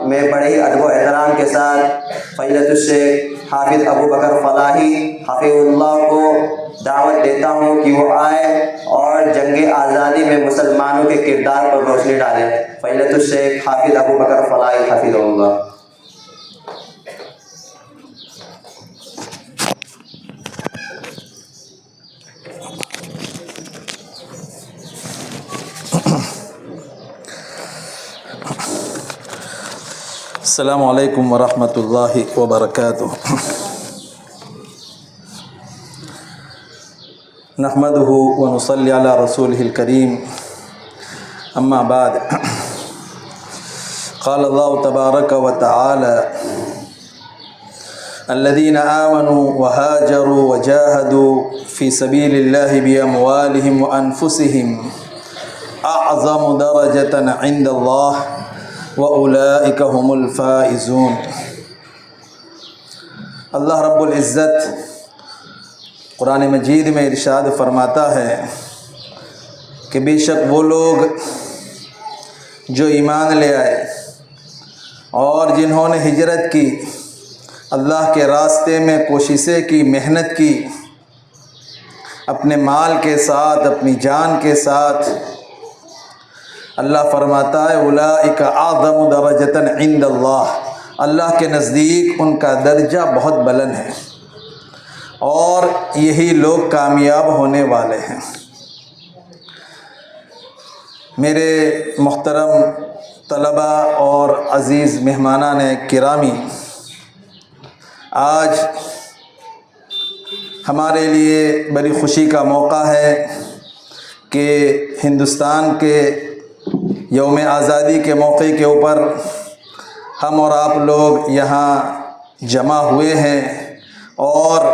میں بڑے ہی ادب و احترام کے ساتھ فضیلت الشیخ حافظ ابو بکر فلاحی حفظہ اللہ کو دعوت دیتا ہوں کہ وہ آئے اور جنگ آزادی میں مسلمانوں کے کردار پر روشنی ڈالیں۔ فضیلت الشیخ حافظ ابو بکر فلاحی حفظہ اللہ۔ السلام علیکم ورحمۃ اللہ وبرکاتہ۔ نحمدہ ونصلی علی رسولہ الکریم، اما بعد، قال اللہ تبارک وتعالی: الذین آمنوا وہاجروا وجاہدوا فی سبیل اللہ باموالہم وانفسہم اعظم درجۃ عند اللہ وَأُولَئِكَ هُمُ الْفَائِزُونَ۔ اللہ رب العزت قرآن مجید میں ارشاد فرماتا ہے کہ بے شک وہ لوگ جو ایمان لے آئے اور جنہوں نے ہجرت کی، اللہ کے راستے میں کوششیں کی، محنت کی، اپنے مال کے ساتھ، اپنی جان کے ساتھ، اللہ فرماتا ہے اولئک اعظم درجۃ عند اللہ، اللہ کے نزدیک ان کا درجہ بہت بلند ہے اور یہی لوگ کامیاب ہونے والے ہیں۔ میرے محترم طلباء اور عزیز مہمانان گرامی، آج ہمارے لیے بڑی خوشی کا موقع ہے کہ ہندوستان کے یوم آزادی کے موقع کے اوپر ہم اور آپ لوگ یہاں جمع ہوئے ہیں اور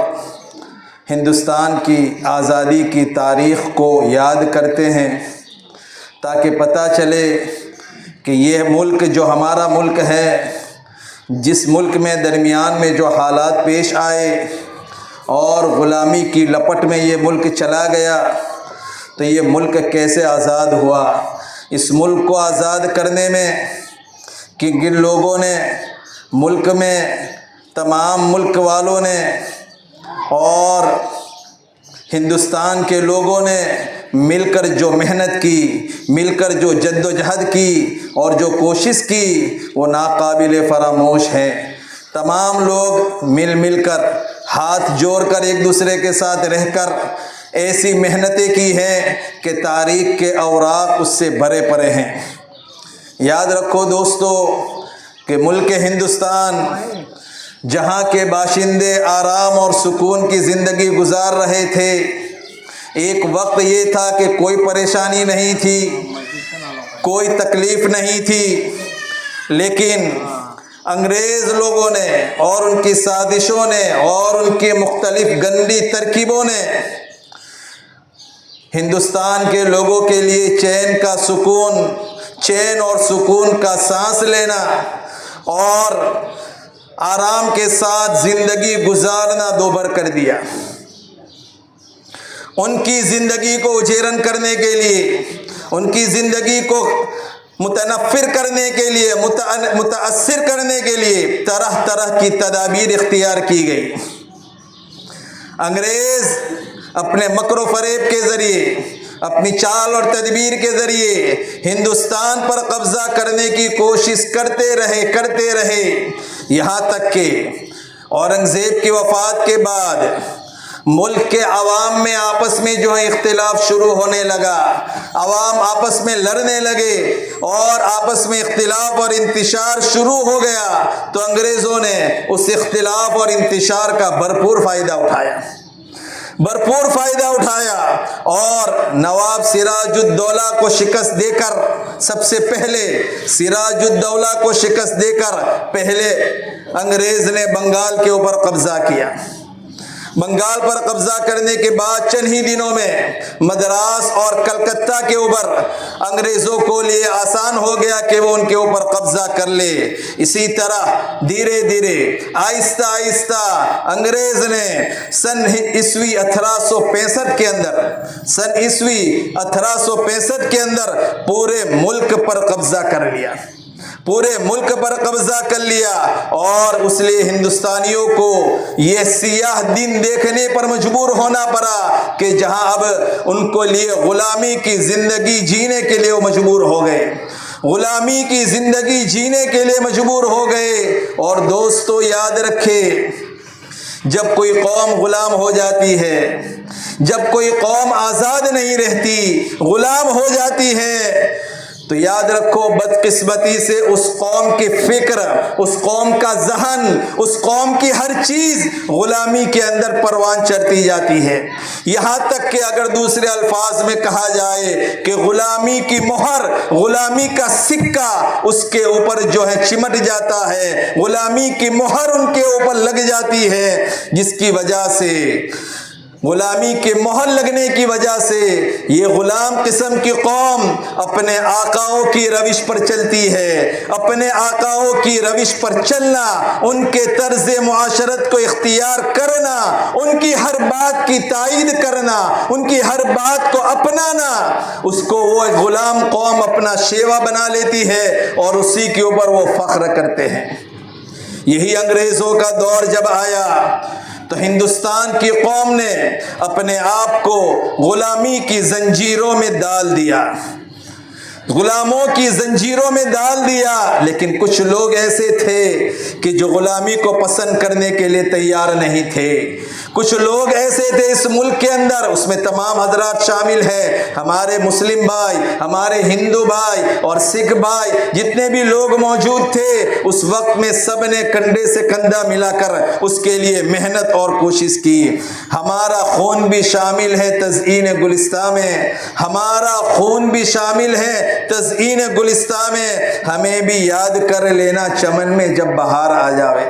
ہندوستان کی آزادی کی تاریخ کو یاد کرتے ہیں، تاکہ پتہ چلے کہ یہ ملک جو ہمارا ملک ہے، جس ملک میں درمیان میں جو حالات پیش آئے اور غلامی کی لپٹ میں یہ ملک چلا گیا، تو یہ ملک کیسے آزاد ہوا۔ اس ملک کو آزاد کرنے میں کہ جن لوگوں نے ملک میں، تمام ملک والوں نے اور ہندوستان کے لوگوں نے مل کر جو محنت کی، مل کر جو جد و جہد کی اور جو کوشش کی، وہ ناقابل فراموش ہے۔ تمام لوگ مل کر، ہاتھ جوڑ کر، ایک دوسرے کے ساتھ رہ کر ایسی محنتیں کی ہیں کہ تاریخ کے اوراق اس سے بھرے پڑے ہیں۔ یاد رکھو دوستو کہ ملک ہندوستان، جہاں کے باشندے آرام اور سکون کی زندگی گزار رہے تھے، ایک وقت یہ تھا کہ کوئی پریشانی نہیں تھی، کوئی تکلیف نہیں تھی، لیکن انگریز لوگوں نے اور ان کی سازشوں نے اور ان کی مختلف گندی ترکیبوں نے ہندوستان کے لوگوں کے لیے چین اور سکون کا سانس لینا اور آرام کے ساتھ زندگی گزارنا دوبھر کر دیا۔ ان کی زندگی کو اجیرن کرنے کے لیے، ان کی زندگی کو متنفر کرنے کے لیے، متاثر کرنے کے لیے طرح طرح کی تدابیر اختیار کی گئی۔ انگریز اپنے مکر و فریب کے ذریعے، اپنی چال اور تدبیر کے ذریعے ہندوستان پر قبضہ کرنے کی کوشش کرتے رہے، یہاں تک کہ اورنگزیب کی وفات کے بعد ملک کے عوام میں آپس میں جو ہے اختلاف شروع ہونے لگا، عوام آپس میں لڑنے لگے اور آپس میں اختلاف اور انتشار شروع ہو گیا، تو انگریزوں نے اس اختلاف اور انتشار کا بھرپور فائدہ اٹھایا اور نواب سراج الدولہ کو شکست دے کر، سب سے پہلے سراج الدولہ کو شکست دے کر پہلے انگریز نے بنگال کے اوپر قبضہ کیا۔ بنگال پر قبضہ کرنے کے بعد چند ہی دنوں میں مدراس اور کلکتہ کے اوپر انگریزوں کو لیے آسان ہو گیا کہ وہ ان کے اوپر قبضہ کر لے۔ اسی طرح دھیرے دھیرے، آہستہ آہستہ انگریز نے سن عیسوی 1865 کے اندر پورے ملک پر قبضہ کر لیا۔ پورے ملک پر قبضہ کر لیا، اور اس لیے ہندوستانیوں کو یہ سیاہ دن دیکھنے پر مجبور ہونا پڑا کہ جہاں اب ان کو لیے غلامی کی زندگی جینے کے لیے وہ مجبور ہو گئے، غلامی کی زندگی جینے کے لیے مجبور ہو گئے۔ اور دوستو یاد رکھے، جب کوئی قوم غلام ہو جاتی ہے، جب کوئی قوم آزاد نہیں رہتی، غلام ہو جاتی ہے، تو یاد رکھو بدقسمتی سے اس قوم کی فکر، اس قوم کا ذہن، اس قوم کی ہر چیز غلامی کے اندر پروان چڑھتی جاتی ہے۔ یہاں تک کہ اگر دوسرے الفاظ میں کہا جائے کہ غلامی کی مہر، غلامی کا سکہ اس کے اوپر جو ہے چمٹ جاتا ہے، غلامی کی مہر ان کے اوپر لگ جاتی ہے، جس کی وجہ سے، غلامی کے مہر لگنے کی وجہ سے یہ غلام قسم کی قوم اپنے آقاؤں کی روش پر چلتی ہے۔ اپنے آقاؤں کی روش پر چلنا، ان کے طرز معاشرت کو اختیار کرنا، ان کی ہر بات کی تائید کرنا، ان کی ہر بات کو اپنانا، اس کو وہ غلام قوم اپنا شیوا بنا لیتی ہے اور اسی کے اوپر وہ فخر کرتے ہیں۔ یہی انگریزوں کا دور جب آیا تو ہندوستان کی قوم نے اپنے آپ کو غلامی کی زنجیروں میں ڈال دیا، غلاموں کی زنجیروں میں ڈال دیا۔ لیکن کچھ لوگ ایسے تھے کہ جو غلامی کو پسند کرنے کے لیے تیار نہیں تھے۔ کچھ لوگ ایسے تھے اس ملک کے اندر، اس میں تمام حضرات شامل ہیں، ہمارے مسلم بھائی، ہمارے ہندو بھائی اور سکھ بھائی، جتنے بھی لوگ موجود تھے اس وقت میں، سب نے کندھے سے کندھا ملا کر اس کے لیے محنت اور کوشش کی۔ ہمارا خون بھی شامل ہے تزئین گلستان میں، ہمارا خون بھی شامل ہے تزئین گلستان میں، ہمیں بھی یاد کر لینا چمن میں جب بہار آ جاوے۔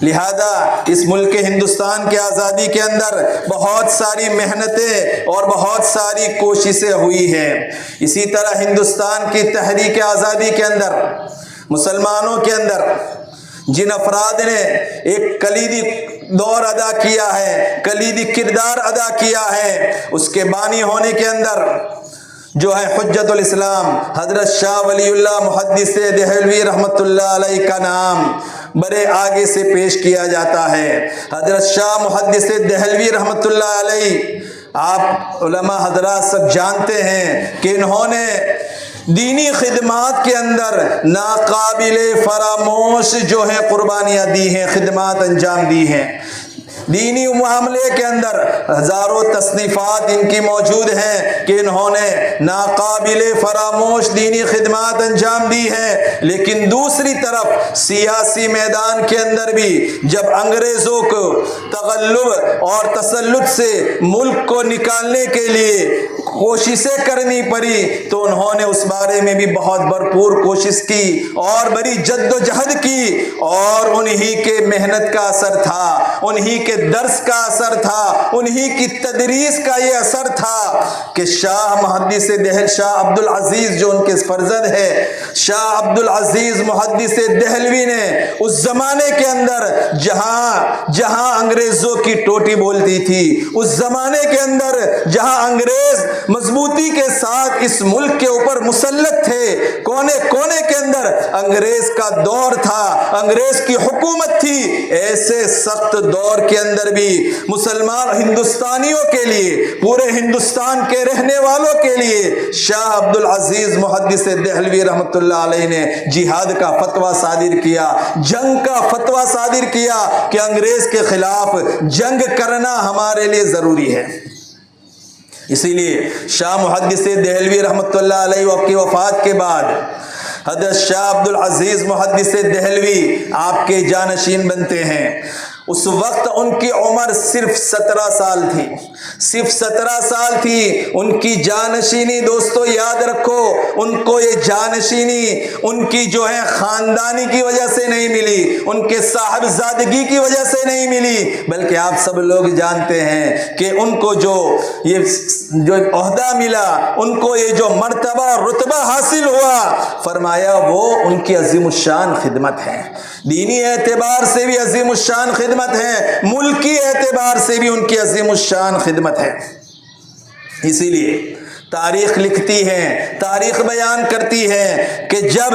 لہذا اس ملک ہندوستان کی آزادی کے اندر بہت ساری محنتیں اور بہت ساری کوششیں ہوئی ہیں۔ اسی طرح ہندوستان کی تحریک آزادی کے اندر، مسلمانوں کے اندر جن افراد نے ایک کلیدی دور ادا کیا ہے، کلیدی کردار ادا کیا ہے، اس کے بانی ہونے کے اندر جو ہے حجت الاسلام حضرت شاہ ولی اللہ محدث دہلوی رحمۃ اللہ علیہ کا نام بڑے آگے سے پیش کیا جاتا ہے۔ حضرت شاہ محدث دہلوی رحمۃ اللہ علیہ، آپ علماء حضرات سب جانتے ہیں کہ انہوں نے دینی خدمات کے اندر ناقابل فراموش جو ہے قربانیاں دی ہیں، خدمات انجام دی ہیں۔ دینی معاملے کے اندر ہزاروں تصنیفات ان کی موجود ہیں کہ انہوں نے ناقابل فراموش دینی خدمات انجام دی ہیں۔ لیکن دوسری طرف سیاسی میدان کے اندر بھی جب انگریزوں کو تغلب اور تسلط سے ملک کو نکالنے کے لیے کوششیں کرنی پڑی تو انہوں نے اس بارے میں بھی بہت بھرپور کوشش کی اور بڑی جد و جہد کی، اور انہی کے محنت کا اثر تھا، انہی کے درس کا اثر تھا، انہی کی تدریس کا یہ اثر تھا کہ شاہ محدث شاہ عبد العزیز جو ان کے فرزند ہے، شاہ عبد العزیز محدث دہلوی نے اس زمانے کے اندر جہاں انگریزوں کی ٹوٹی بولتی تھی، اس زمانے کے اندر جہاں انگریز مضبوطی کے ساتھ اس ملک کے اوپر مسلط تھے، کونے کونے کے اندر انگریز کا دور تھا، انگریز کی حکومت تھی، ایسے سخت دور کے اندر بھی مسلمان ہندوستانیوں کے لیے، پورے ہندوستان کے رہنے والوں کے لیے شاہ عبد العزیز محدث دہلوی رحمۃ اللہ علیہ نے جہاد کا فتویٰ صادر کیا، جنگ کا فتویٰ صادر کیا کہ انگریز کے خلاف جنگ کرنا ہمارے لیے ضروری ہے۔ اسی لیے شاہ محدث دہلوی رحمۃ اللہ علیہ کی وفات کے بعد حضرت شاہ عبد العزیز محدث دہلوی آپ کے جانشین بنتے ہیں۔ اس وقت ان کی عمر صرف 17 سال تھی، صرف 17 سال تھی ان کی جانشینی۔ دوستو یاد رکھو، ان کو یہ جانشینی ان کی جو ہے خاندانی کی وجہ سے نہیں ملی، ان کے صاحبزادگی کی وجہ سے نہیں ملی، بلکہ آپ سب لوگ جانتے ہیں کہ ان کو جو عہدہ ملا، ان کو یہ جو مرتبہ رتبہ حاصل ہوا، فرمایا وہ ان کی عظیم الشان خدمت ہے، دینی اعتبار سے بھی عظیم الشان خدمت ہے، ملکی اعتبار سے بھی ان کی عظیم الشان خدمت ہے۔ اسی لیے تاریخ لکھتی ہے، تاریخ بیان کرتی ہے کہ جب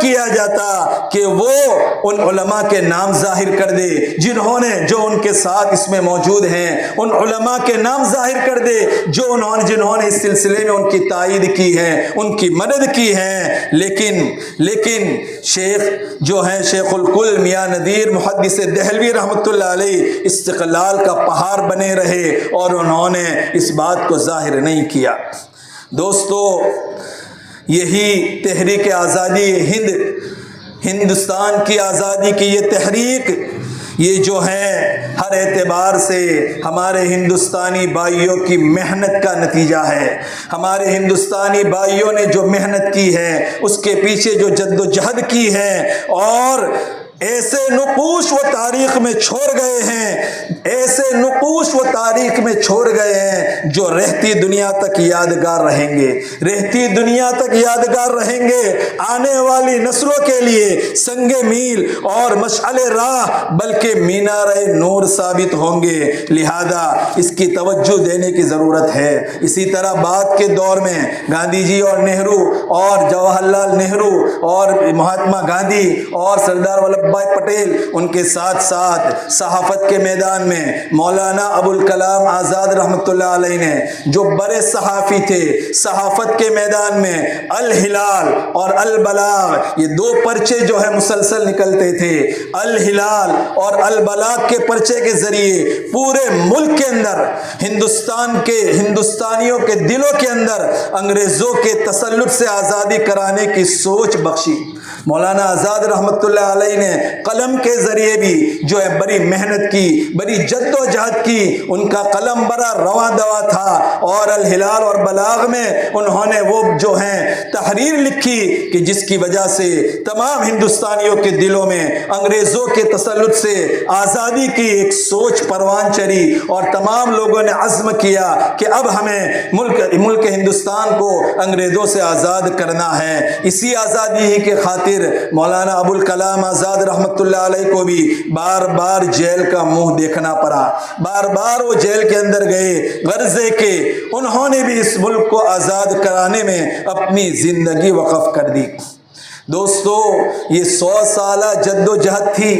کیا جاتا کہ وہ ان علماء کے نام ظاہر کر دے جنہوں نے جو ان کے ساتھ اس میں موجود ہیں، ان علماء کے نام ظاہر کر دے جنہوں نے اس سلسلے میں ان کی تائید کی ہے، ان کی مدد کی ہے۔ لیکن شیخ جو ہیں شیخ الکل میاں نذیر محدث دہلوی رحمۃ اللہ علیہ استقلال کا پہاڑ بنے رہے اور انہوں نے اس بات کو ظاہر نہیں کیا۔ دوستو، یہی تحریک آزادی ہندوستان کی آزادی کی یہ تحریک، یہ جو ہے ہر اعتبار سے ہمارے ہندوستانی بھائیوں کی محنت کا نتیجہ ہے۔ ہمارے ہندوستانی بھائیوں نے جو محنت کی ہے، اس کے پیچھے جو جد و جہد کی ہے، اور ایسے نقوش و تاریخ میں چھوڑ گئے ہیں، ایسے نقوش و تاریخ میں چھوڑ گئے ہیں جو رہتی دنیا تک یادگار رہیں گے، رہتی دنیا تک یادگار رہیں گے، آنے والی نسلوں کے لیے سنگ میل اور مشعل راہ بلکہ مینار نور ثابت ہوں گے۔ لہذا اس کی توجہ دینے کی ضرورت ہے۔ اسی طرح بعد کے دور میں گاندھی جی اور نہرو اور جواہر لال نہرو اور مہاتما گاندھی اور سردار ولبھ بھائی پٹیل، ان کے ساتھ ساتھ صحافت کے میدان میں مولانا ابوالکلام آزاد رحمۃ اللہ علیہ نے جو بڑے صحافی تھے، صحافت کے میدان میں الہلال اور البلاغ، یہ دو پرچے جو ہے مسلسل نکلتے تھے۔ الہلال اور البلاغ کے پرچے کے ذریعے پورے ملک کے اندر ہندوستانیوں کے دلوں کے اندر انگریزوں کے تسلط سے آزادی کرانے کی سوچ بخشی۔ مولانا آزاد رحمۃ اللہ علیہ نے قلم کے ذریعے بھی جو ہے بڑی محنت کی، بڑی جد و جہد کی، ان کا قلم بڑا رواں دوا تھا، اور الہلال اور بلاغ میں انہوں نے وہ جو ہیں تحریر لکھی کہ جس کی وجہ سے تمام ہندوستانیوں کے دلوں میں انگریزوں کے تسلط سے آزادی کی ایک سوچ پروان چڑھی، اور تمام لوگوں نے عزم کیا کہ اب ہمیں ملک ہندوستان کو انگریزوں سے آزاد کرنا ہے۔ اسی آزادی ہی کے خاطر مولانا ابوالکلام آزاد رحمۃ اللہ علیہ کو بھی بار بار جیل کا منہ دیکھنا پڑا، بار بار وہ جیل کے اندر گئے، غرضے کہ انہوں نے بھی اس ملک کو آزاد کرانے میں اپنی زندگی وقف کر دی۔ دوستو، یہ 100 سالہ جد و جہد تھی۔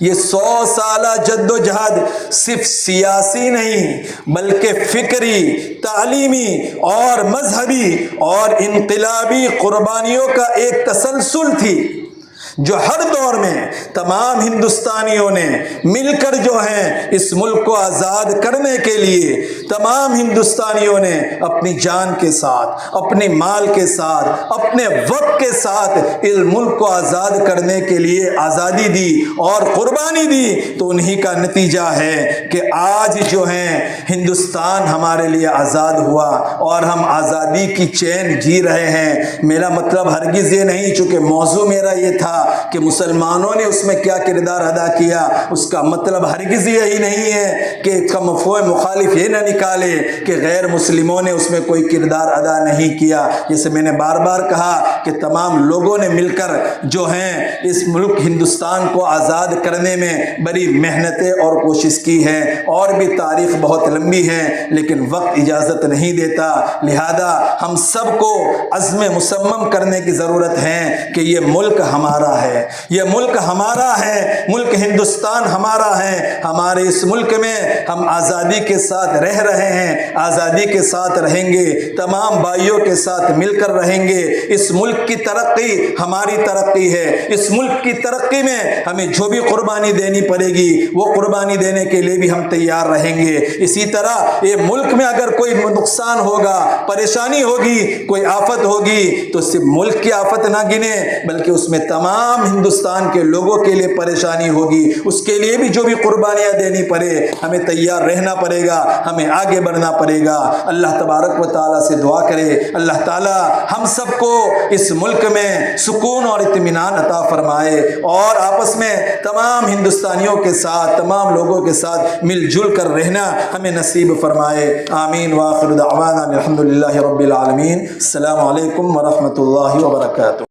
یہ 100 سالہ جد و جہد صرف سیاسی نہیں بلکہ فکری، تعلیمی اور مذہبی اور انقلابی قربانیوں کا ایک تسلسل تھی، جو ہر دور میں تمام ہندوستانیوں نے مل کر جو ہیں اس ملک کو آزاد کرنے کے لیے تمام ہندوستانیوں نے اپنی جان کے ساتھ، اپنی مال کے ساتھ، اپنے وقت کے ساتھ اس ملک کو آزاد کرنے کے لیے آزادی دی اور قربانی دی۔ تو انہی کا نتیجہ ہے کہ آج جو ہیں ہندوستان ہمارے لیے آزاد ہوا اور ہم آزادی کی چین جی رہے ہیں۔ میرا مطلب ہرگز یہ نہیں، چونکہ موضوع میرا یہ تھا کہ مسلمانوں نے اس میں کیا کردار ادا کیا، اس کا مطلب ہرگز یہی نہیں ہے کہ اس کا مفہوم مخالف یہ نہ نکالے کہ غیر مسلموں نے اس میں کوئی کردار ادا نہیں کیا۔ جیسے میں نے بار بار کہا کہ تمام لوگوں نے مل کر جو ہیں اس ملک ہندوستان کو آزاد کرنے میں بڑی محنتیں اور کوشش کی ہیں، اور بھی تاریخ بہت لمبی ہے لیکن وقت اجازت نہیں دیتا۔ لہذا ہم سب کو عزم مصمم کرنے کی ضرورت ہے کہ یہ ملک ہمارا ہے، یہ ملک ہمارا ہے، ملک ہندوستان ہمارا ہے۔ ہمارے اس ملک میں ہم آزادی کے ساتھ رہ رہے ہیں، آزادی کے ساتھ رہیں گے، تمام بھائیوں کے ساتھ مل کر رہیں گے۔ اس ملک کی ترقی ہماری ترقی ہے، اس ملک کی ترقی میں ہمیں جو بھی قربانی دینی پڑے گی وہ قربانی دینے کے لیے بھی ہم تیار رہیں گے۔ اسی طرح یہ ملک میں اگر کوئی نقصان ہوگا، پریشانی ہوگی، کوئی آفت ہوگی تو صرف ملک کی آفت نہ گنے بلکہ اس میں تمام ہندوستان کے لوگوں کے لیے پریشانی ہوگی۔ اس کے لیے بھی جو بھی قربانیاں دینی پڑے ہمیں تیار رہنا پڑے گا، ہمیں آگے بڑھنا پڑے گا۔ اللہ تبارک و تعالیٰ سے دعا کرے اللہ تعالیٰ ہم سب کو اس ملک میں سکون اور اطمینان عطا فرمائے، اور آپس میں تمام ہندوستانیوں کے ساتھ، تمام لوگوں کے ساتھ مل جل کر رہنا ہمیں نصیب فرمائے۔ آمین وآخر دعوانا الحمدللہ رب العالمین۔ السلام علیکم ورحمۃ اللہ وبرکاتہ۔